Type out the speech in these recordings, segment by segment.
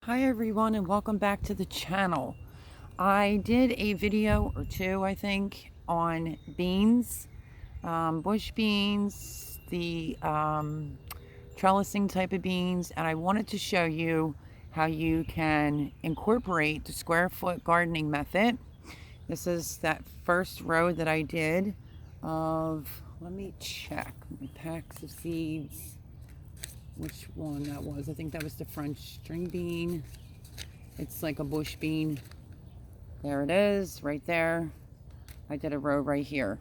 Hi everyone and welcome back to the channel. I did a video or two, I think, on beans, bush beans, the trellising type of beans, and I wanted to show you how you can incorporate the square foot gardening method. This is that first row that I did of, let me check my packs of seeds, which one that was. I think that was the French string bean. It's like a bush bean. There it is, right there. I did a row right here.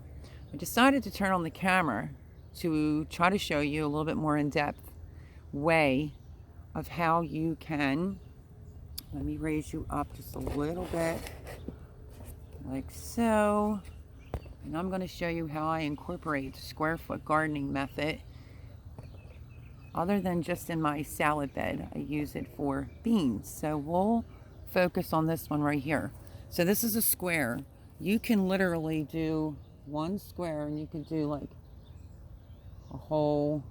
I decided to turn on the camera to try to show you a little bit more in-depth way of how you can, let me raise you up just a little bit, like so. And I'm going to show you how I incorporate the square foot gardening method. Other than just in my salad bed, I use it for beans. So we'll focus on this one right here. So this is a square. You can literally do one square and you can do like a whole,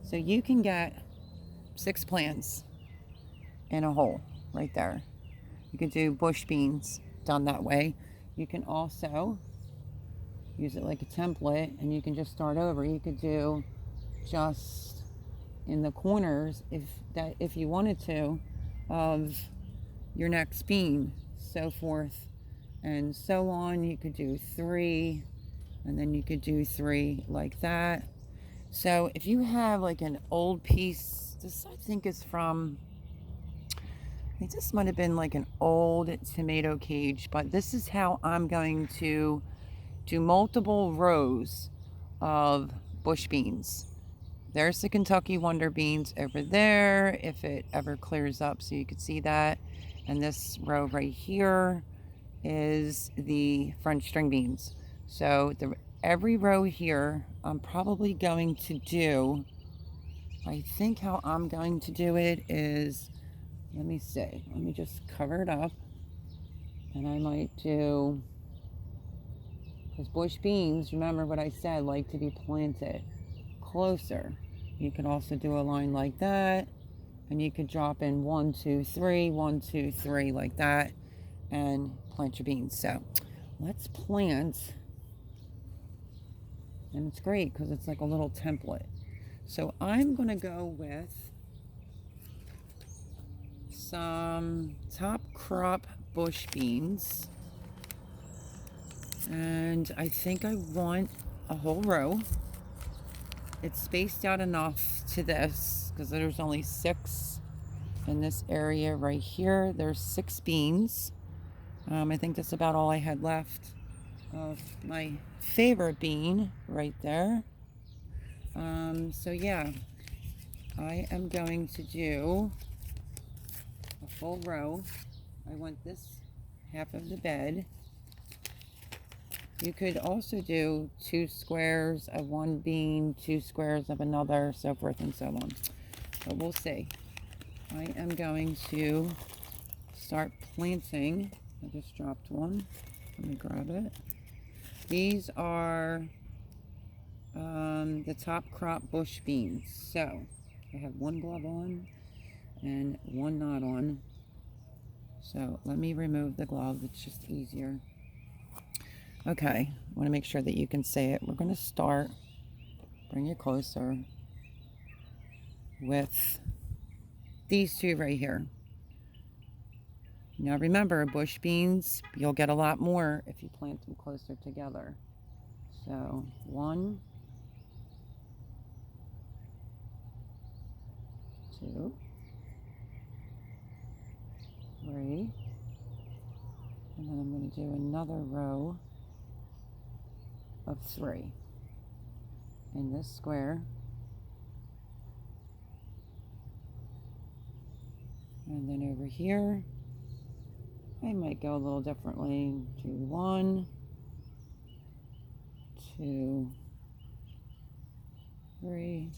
so you can get 6 plants in a hole right there. You could do bush beans done that way. You can also use it like a template and you can just start over. You could do just in the corners if you wanted to of your next bean, so forth and so on. You could do 3 and then you could do 3 like that. So if you have like an old piece, this I think is from, I think this might have been like an old tomato cage, but this is how I'm going to do multiple rows of bush beans. There's the Kentucky Wonder Beans over there, if it ever clears up so you can see that. And this row right here is the French string beans. So every row here, I'm probably going to do, I think how I'm going to do it is, let me see, let me just cover it up. And I might do, because bush beans, remember what I said, like to be planted closer. You can also do a line like that, and you could drop in 1, 2, 3, 1, 2, 3 like that, and plant your beans. So let's plant, and it's great because it's like a little template. So I'm gonna go with some top crop bush beans, and I think I want a whole row. It's spaced out enough to this because there's only 6 in this area right here. There's 6 beans. I think that's about all I had left of my favorite bean right there. So yeah, I am going to do a full row. I want this half of the bed. You could also do 2 squares of one bean, 2 squares of another, so forth and so on. But we'll see. I am going to start planting. I just dropped one. Let me grab it. These are the top crop bush beans. So I have one glove on and one not on. So let me remove the glove. It's just easier. Okay, I want to make sure that you can see it. We're going to start, bring it closer, with these 2 right here. Now remember, bush beans, you'll get a lot more if you plant them closer together. So 1, 2, 3, and then I'm going to do another row of 3 in this square, and then over here I might go a little differently. Do 1, 2, 3,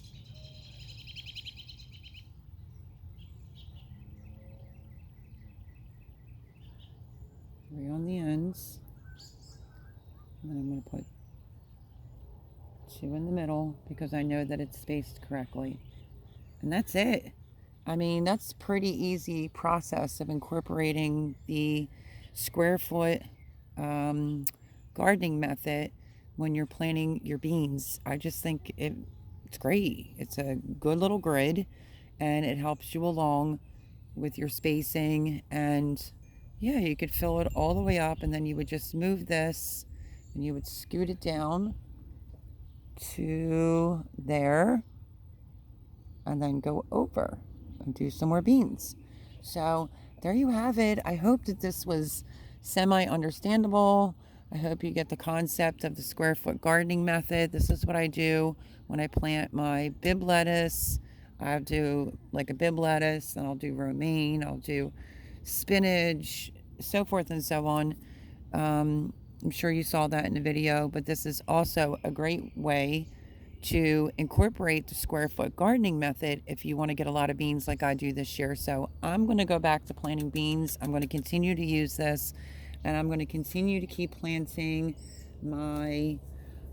3 on the ends, and then I'm going to put two in the middle because I know that it's spaced correctly. And that's it. I mean, that's pretty easy process of incorporating the square foot um, gardening method when you're planting your beans. I just think it's great. It's a good little grid and it helps you along with your spacing. And yeah, you could fill it all the way up and then you would just move this and you would scoot it down to there and then go over and do some more beans. So there you have it. I hope that this was semi understandable. I hope you get the concept of the square foot gardening method. This is what I do when I plant my bib lettuce. I'll do like a bib lettuce, and I'll do romaine, I'll do spinach, so forth and so on. I'm sure you saw that in the video, but this is also a great way to incorporate the square foot gardening method if you want to get a lot of beans like I do this year. So I'm going to go back to planting beans. I'm going to continue to use this, and I'm going to continue to keep planting my,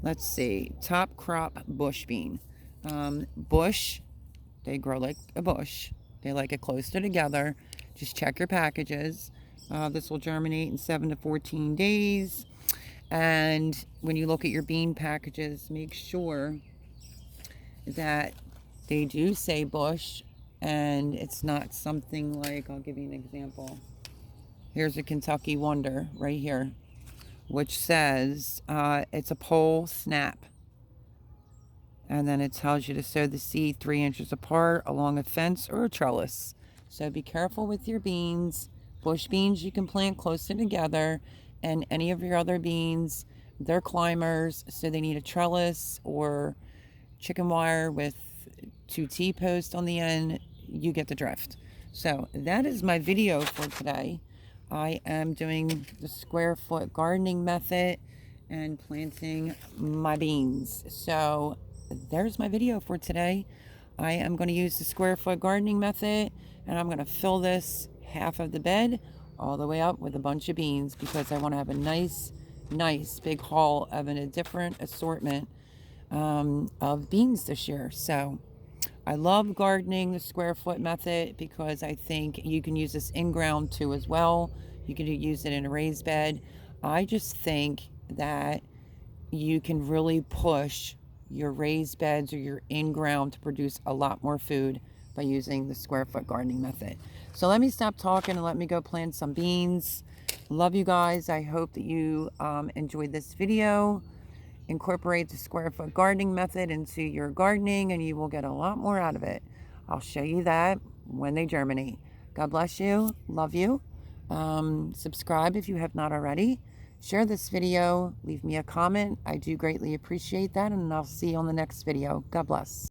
let's see, top crop bush bean. Bush, they grow like a bush. They like it closer together. Just check your packages. This will germinate in 7 to 14 days. And when you look at your bean packages, make sure that they do say bush and it's not something like, I'll give you an example. Here's a Kentucky Wonder right here, which says it's a pole snap. And then it tells you to sow the seed 3 inches apart along a fence or a trellis. So be careful with your beans. Bush beans you can plant closer together, and any of your other beans, they're climbers, so they need a trellis or chicken wire with 2 T-posts on the end. You get the drift. So that is my video for today. I am doing the square foot gardening method and planting my beans. So there's my video for today. I am going to use the square foot gardening method, and I'm going to fill this half of the bed all the way up with a bunch of beans because I want to have a nice big haul of a different assortment of beans this year. So I love gardening the square foot method because I think you can use this in ground too as well. You can use it in a raised bed. I just think that you can really push your raised beds or your in ground to produce a lot more food by using the square foot gardening method. So let me stop talking and let me go plant some beans. Love you guys. I hope that you enjoyed this video. Incorporate the square foot gardening method into your gardening and you will get a lot more out of it. I'll show you that when they germinate. God bless you. Love you. Subscribe if you have not already. Share this video. Leave me a comment. I do greatly appreciate that, and I'll see you on the next video. God bless.